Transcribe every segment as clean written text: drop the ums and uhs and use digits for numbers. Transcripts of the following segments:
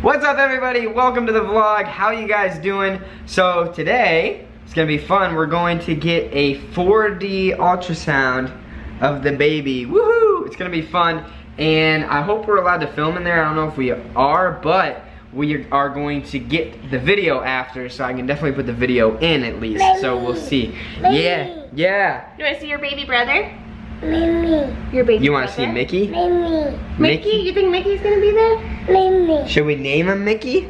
What's up, everybody? Welcome to the vlog. How you guys doing? So today it's gonna be fun. We're going to get a 4D ultrasound of the baby. Woohoo! It's gonna be fun, and I hope we're allowed to film in there. I don't know if we are, but we are going to get the video after, so I can definitely put the video in at least. So we'll see. Yeah. You want to see your baby brother? Mimi. Your baby You want to brother? see Mickey? Mimi. Mickey? You think Mickey's gonna be there? Mimi. Should we name him Mickey?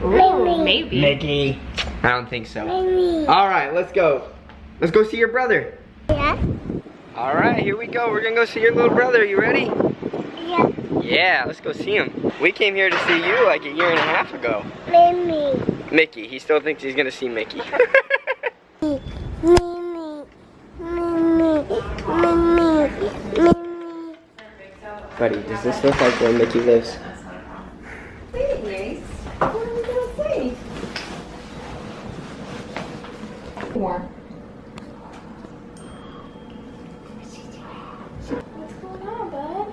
Ooh, maybe. Mickey. I don't think so. Mimi. All right, let's go. Let's go see your brother. Yeah. All right, here we go. We're gonna go see your little brother. You ready? Yeah. Yeah, let's go see him. We came here to see you like a year and a half ago. Mimi. Mickey. He still thinks he's gonna see Mickey. Mimi. Mimi. Mimi. Mimi. Buddy, does this look like where Mickey lives? Wait, Grace. What are we gonna say? More. What's going on, bud?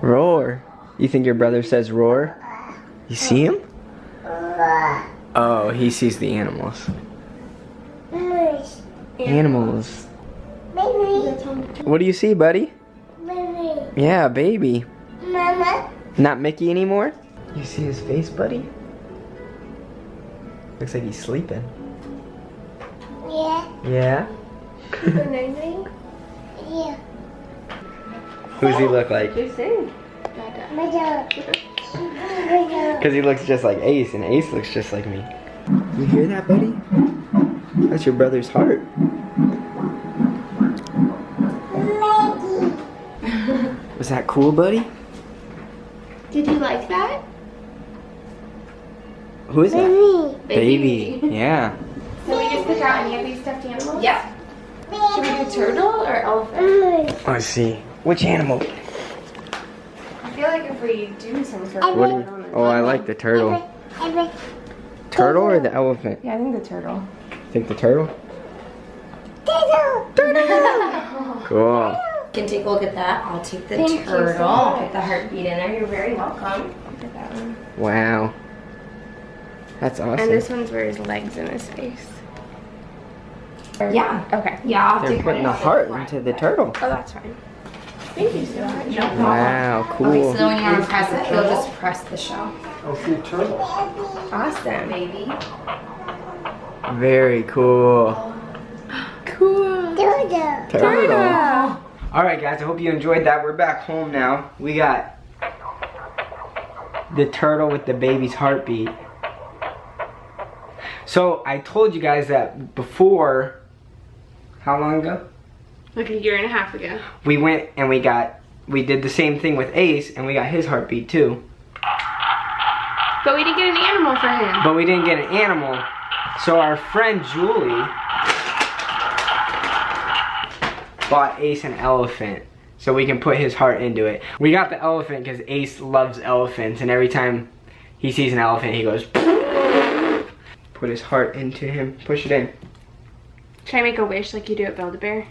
Roar. You think your brother says roar? You see him? Oh, he sees the animals. Animals. What do you see, buddy? Yeah, baby. Mama. Not Mickey anymore? You see his face, buddy? Looks like he's sleeping. Yeah. Yeah? Yeah. Who does he look like? Just sing. Because he looks just like Ace, and Ace looks just like me. You hear that, buddy? That's your brother's heart. Was that cool, buddy? Did you like that? Who is that? Baby. Yeah. So we just pick out any of these stuffed animals? Yep. Should we do turtle or elephant? Let's see. Which animal? I feel like if we do some sort of What do you, oh, I like the turtle. Turtle or the elephant? Yeah, I think the turtle. Think the turtle? Cool. You can take a look at that. I'll take the Thank you so turtle. I'll much. put the heartbeat in there. You're very welcome. Look at that one. Wow. That's awesome. And this one's where his legs in his face. Yeah. Okay. Yeah, I'll They're take putting the heart into the turtle. Oh, that's fine. Thank you so much. Wow, Okay, cool. so then when you want to press it, you'll just press the shell. Awesome. Baby. Very cool. Cool. Turtle. All right, guys, I hope you enjoyed that. We're back home now. We got the turtle with the baby's heartbeat. So I told you guys that before, how long ago? Like a year and a half ago. We went and we did the same thing with Ace, and we got his heartbeat too. But we didn't get an animal for him. But we didn't get an animal. So our friend Julie bought Ace an elephant so we can put his heart into it. We got the elephant because Ace loves elephants, and every time he sees an elephant, he goes, put his heart into him, push it in. Should I make a wish like you do at Build-A-Bear?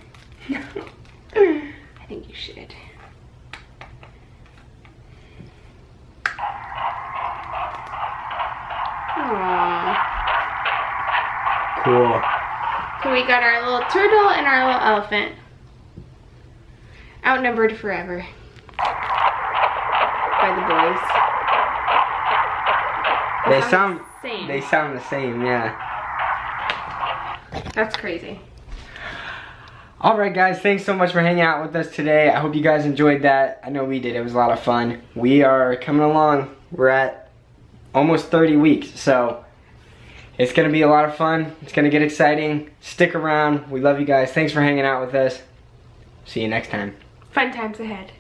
I think you should. Aww. Cool. So we got our little turtle and our little elephant. Outnumbered forever. By the boys. They sound Same. the same, yeah. That's crazy. Alright guys, thanks so much for hanging out with us today. I hope you guys enjoyed that. I know we did. It was a lot of fun. We are coming along. We're at almost 30 weeks, so it's going to be a lot of fun. It's going to get exciting. Stick around. We love you guys. Thanks for hanging out with us. See you next time. Fun times ahead.